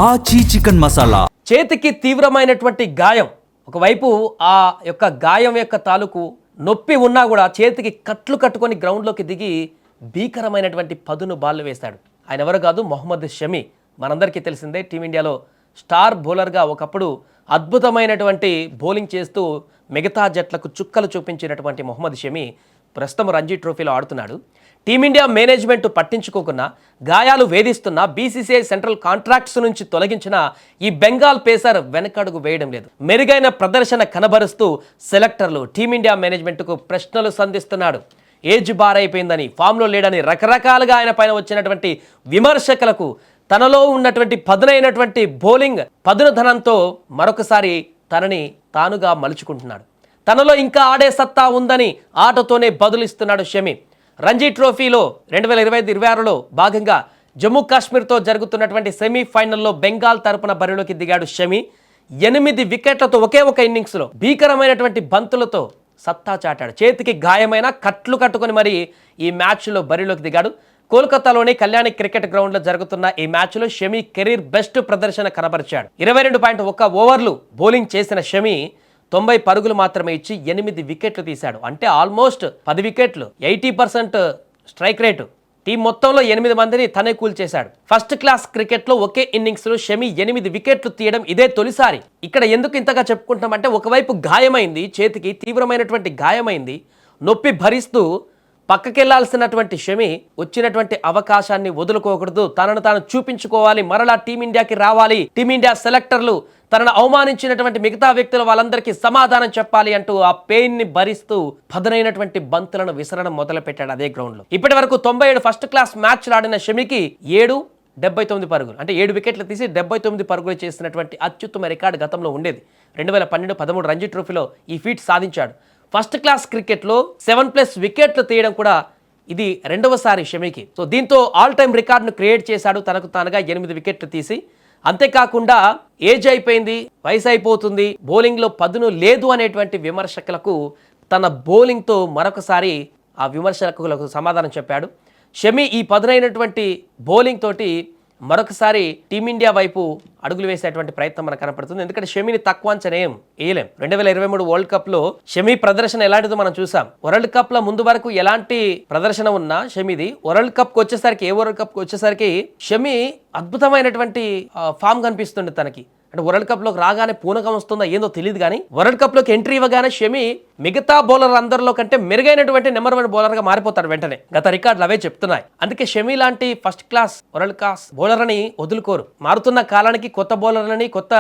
ఆచి చికెన్ మసాలా. చేతికి తీవ్రమైనటువంటి గాయం, ఒకవైపు ఆ యొక్క గాయం యొక్క తాలూకు నొప్పి ఉన్నా కూడా చేతికి కట్లు కట్టుకొని గ్రౌండ్లోకి దిగి భీకరమైనటువంటి పదును బాల్ వేశాడు. ఆయన ఎవరు కాదు, మొహమ్మద్ షమి. మనందరికీ తెలిసిందే, టీమిండియాలో స్టార్ బౌలర్గా ఒకప్పుడు అద్భుతమైనటువంటి బౌలింగ్ చేస్తూ మిగతా జట్లకు చుక్కలు చూపించినటువంటి మొహమ్మద్ షమి ప్రస్తుతం రంజీ ట్రోఫీలో ఆడుతున్నాడు. టీమిండియా మేనేజ్మెంట్ పట్టించుకోకున్నా, గాయాలు వేధిస్తున్నా, బీసీసీఐ సెంట్రల్ కాంట్రాక్ట్స్ నుంచి తొలగించిన ఈ బెంగాల్ పేసర్ వెనకడుగు వేయడం లేదు. మెరుగైన ప్రదర్శన కనబరుస్తూ సెలెక్టర్లు టీమిండియా మేనేజ్మెంట్కు ప్రశ్నలు సంధిస్తున్నాడు. ఏజ్ బార్ అయిపోయిందని, ఫామ్లో లేడని రకరకాలుగా ఆయన పైన వచ్చినటువంటి విమర్శకులకు తనలో ఉన్నటువంటి పదునైనటువంటి బౌలింగ్ పదునుధనంతో మరొకసారి తనని తానుగా మలుచుకుంటున్నాడు. తనలో ఇంకా ఆడే సత్తా ఉందని ఆటతోనే బదులిస్తున్నాడు షమి. రంజీ ట్రోఫీలో 2025-26లో భాగంగా జమ్మూ కాశ్మీర్తో జరుగుతున్నటువంటి సెమీఫైనల్లో బెంగాల్ తరపున బరిలోకి దిగాడు షమి. 8 వికెట్లతో ఒకే ఒక ఇన్నింగ్స్లో భీకరమైనటువంటి బంతులతో సత్తా చాటాడు. చేతికి గాయమైన కట్లు కట్టుకొని మరి ఈ మ్యాచ్లో బరిలోకి దిగాడు. కోల్కతాలోని కళ్యాణి క్రికెట్ గ్రౌండ్లో జరుగుతున్న ఈ మ్యాచ్లో షమి కెరీర్ బెస్ట్ ప్రదర్శన కనబరిచాడు. 22.1 ఓవర్లు బౌలింగ్ చేసిన షమి 90 పరుగులు మాత్రమే ఇచ్చి 8 వికెట్లు తీశాడు. అంటే ఆల్మోస్ట్ 10 వికెట్లు, 80% స్ట్రైక్ రేటు. టీం మొత్తంలో 8 మందిని తనే కూల్చేశాడు. ఫస్ట్ క్లాస్ క్రికెట్లో ఒకే ఇన్నింగ్స్లో షమి 8 వికెట్లు తీయడం ఇదే తొలిసారి. ఇక్కడ ఎందుకు ఇంతగా చెప్పుకుంటామంటే, ఒకవైపు గాయమైంది, చేతికి తీవ్రమైనటువంటి గాయమైంది, నొప్పి భరిస్తూ పక్కకెళ్లాల్సినటువంటి షమి వచ్చినటువంటి అవకాశాన్ని వదులుకోకూడదు, తనను తాను చూపించుకోవాలి, మరలా టీమిండియాకి రావాలి, టీమిండియా సెలెక్టర్లు తనను అవమానించినటువంటి మిగతా వ్యక్తుల వాళ్ళందరికీ సమాధానం చెప్పాలి అంటూ ఆ పెయిన్ ని భరిస్తూ పదునైనటువంటి బంతులను విసరడం మొదలుపెట్టాడు అదే గ్రౌండ్ లో. ఇప్పటి వరకు 97 ఫస్ట్ క్లాస్ మ్యాచ్లు ఆడిన షమికి 79 పరుగులు, అంటే 7 వికెట్లు తీసి 79 పరుగులు చేసినటువంటి అత్యుత్తమ రికార్డు గతంలో ఉండేది. 2012-13 రంజీ ట్రోఫీలో ఈ ఫీట్ సాధించాడు. ఫస్ట్ క్లాస్ క్రికెట్లో 7+ వికెట్లు తీయడం కూడా ఇది రెండవసారి షమికి. సో దీంతో ఆల్ టైమ్ రికార్డును క్రియేట్ చేశాడు, తనకు తానుగా 8 వికెట్లు తీసి. అంతేకాకుండా ఏజ్ అయిపోయింది, వయసు అయిపోతుంది, బౌలింగ్లో పదును లేదు అనేటువంటి విమర్శకులకు తన బౌలింగ్తో మరొకసారి ఆ విమర్శకులకు సమాధానం చెప్పాడు. షమి ఈ పదునైనటువంటి బౌలింగ్ తోటి మరొకసారి టీమిండియా వైపు అడుగులు వేసేటువంటి ప్రయత్నం మనకు కనపడుతుంది. ఎందుకంటే షమిని తక్కువ అంచనా వేయలేం. 2023 వరల్డ్ కప్లో షమి ప్రదర్శన ఎలాంటిదో మనం చూసాం. వరల్డ్ కప్లో ముందు వరకు ఎలాంటి ప్రదర్శన ఉన్నా షమిది, వరల్డ్ కప్కి వచ్చేసరికి షమి అద్భుతమైనటువంటి ఫామ్ కనిపిస్తుంది తనకి. అంటే వరల్డ్ కప్లోకి రాగానే పూనకం వస్తుందా ఏందో తెలియదు, కానీ వరల్డ్ కప్లోకి ఎంట్రీ ఇవ్వగానే షమి మిగతా బౌలర్ అందరిలో కంటే మెరుగైనటువంటి నెంబర్ 1 బౌలర్గా మారిపోతాడు వెంటనే. గత రికార్డులు అవే చెప్తున్నాయి. అందుకే షమి లాంటి ఫస్ట్ క్లాస్ వరల్డ్ క్లాస్ బౌలర్ని వదులుకోరు. మారుతున్న కాలానికి కొత్త బౌలర్లని, కొత్త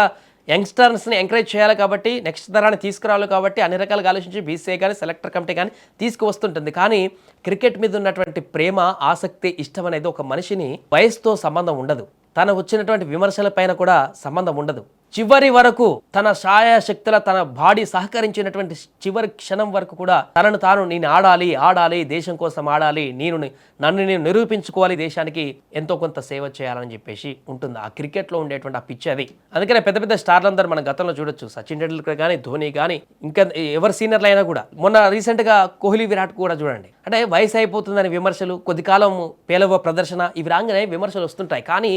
యంగ్స్టర్స్ని ఎంకరేజ్ చేయాలి కాబట్టి, నెక్స్ట్ తరాన్ని తీసుకురావాలి కాబట్టి అన్ని రకాలుగా ఆలోచించి బీసీఐ కానీ సెలెక్టర్ కమిటీ కానీ తీసుకువస్తుంటుంది. కానీ క్రికెట్ మీద ఉన్నటువంటి ప్రేమ, ఆసక్తి, ఇష్టం అనేది ఒక మనిషిని వయసుతో సంబంధం ఉండదు, తన వచ్చినటువంటి విమర్శల పైన కూడా సంబంధం ఉండదు. చివరి వరకు తన శాయశక్తుల, తన బాడీ సహకరించినటువంటి చివరి క్షణం వరకు కూడా తనను తాను నేను ఆడాలి, దేశం కోసం ఆడాలి, నన్ను నేను నిరూపించుకోవాలి, దేశానికి ఎంతో కొంత సేవ చేయాలని చెప్పేసి ఉంటుంది ఆ క్రికెట్లో ఉండేటువంటి ఆ పిచ్ అది. అందుకనే పెద్ద పెద్ద స్టార్లందరూ మన గతంలో చూడొచ్చు, సచిన్ టెండూల్కర్ కానీ, ధోని కానీ, ఇంకా ఎవరు సీనియర్లు అయినా కూడా. మొన్న రీసెంట్గా కోహ్లీ, విరాట్ కూడా చూడండి. అంటే వయసు అయిపోతుందని విమర్శలు, కొద్ది కాలం పేలవ ప్రదర్శన, ఇవి రాగానే విమర్శలు వస్తుంటాయి. కానీ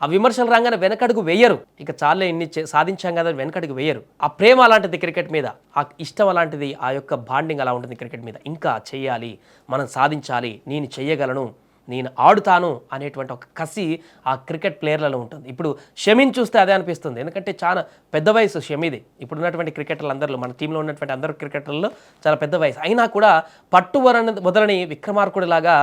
ఆ విమర్శలు రాగానే వెనకడుగు వేయరు. ఇక చాలే ఇన్ని సాధించాం కదా వెనకడుగు వేయరు. ఆ ప్రేమ అలాంటిది క్రికెట్ మీద, ఆ ఇష్టం అలాంటిది, ఆ యొక్క బాండింగ్ అలా ఉంటుంది క్రికెట్ మీద. ఇంకా చెయ్యాలి, మనం సాధించాలి, నేను చెయ్యగలను, నేను ఆడుతాను అనేటువంటి ఒక కసి ఆ క్రికెట్ ప్లేయర్లలో ఉంటుంది. ఇప్పుడు షమిని చూస్తే అదే అనిపిస్తుంది. ఎందుకంటే చాలా పెద్ద వయసు షమిది. ఇప్పుడు ఉన్నటువంటి క్రికెటర్లు అందరిలో, మన టీంలో ఉన్నటువంటి అందరు క్రికెటర్లలో చాలా పెద్ద వయసు అయినా కూడా పట్టు వదలని విక్రమార్కుడిలాగా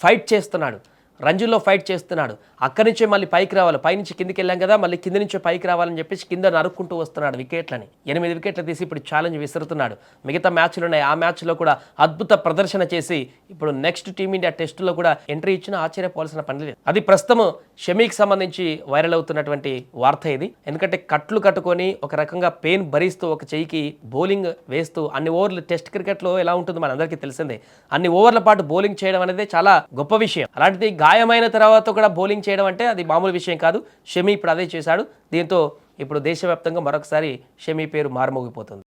ఫైట్ చేస్తున్నాడు. రంజీలో ఫైట్ చేస్తున్నాడు. అక్కడి నుంచే మళ్ళీ పైకి రావాలి, పైనుంచి కిందికి వెళ్ళాం కదా, మళ్ళీ కింద నుంచే పైకి రావాలని చెప్పేసి కింద నరుక్కుంటూ వస్తున్నాడు వికెట్లని. 8 వికెట్లు తీసి ఇప్పుడు ఛాలెంజ్ విసురుతున్నాడు. మిగతా మ్యాచ్లు ఉన్నాయి, ఆ మ్యాచ్లో కూడా అద్భుత ప్రదర్శన చేసి ఇప్పుడు నెక్స్ట్ టీమిండియా టెస్టులో కూడా ఎంట్రీ ఇచ్చినా ఆశ్చర్యపోవాల్సిన పని లేదు. అది ప్రస్తుతం షమికి సంబంధించి వైరల్ అవుతున్నటువంటి వార్త ఇది. ఎందుకంటే కట్లు కట్టుకొని ఒక రకంగా పెయిన్ భరిస్తూ ఒక చెయ్యికి బౌలింగ్ వేస్తూ అన్ని ఓవర్లు, టెస్ట్ క్రికెట్లో ఎలా ఉంటుందో మనందరికీ తెలిసిందే. అన్ని ఓవర్ల పాటు బౌలింగ్ చేయడం అనేది చాలా గొప్ప విషయం. అలాంటిది గాయమైన తర్వాత కూడా బౌలింగ్ చేయడం అంటే అది మామూలు విషయం కాదు. షమి ఇప్పుడు అదే చేశాడు. దీంతో ఇప్పుడు దేశవ్యాప్తంగా మరొకసారి షమి పేరు మారుమోగిపోతుంది.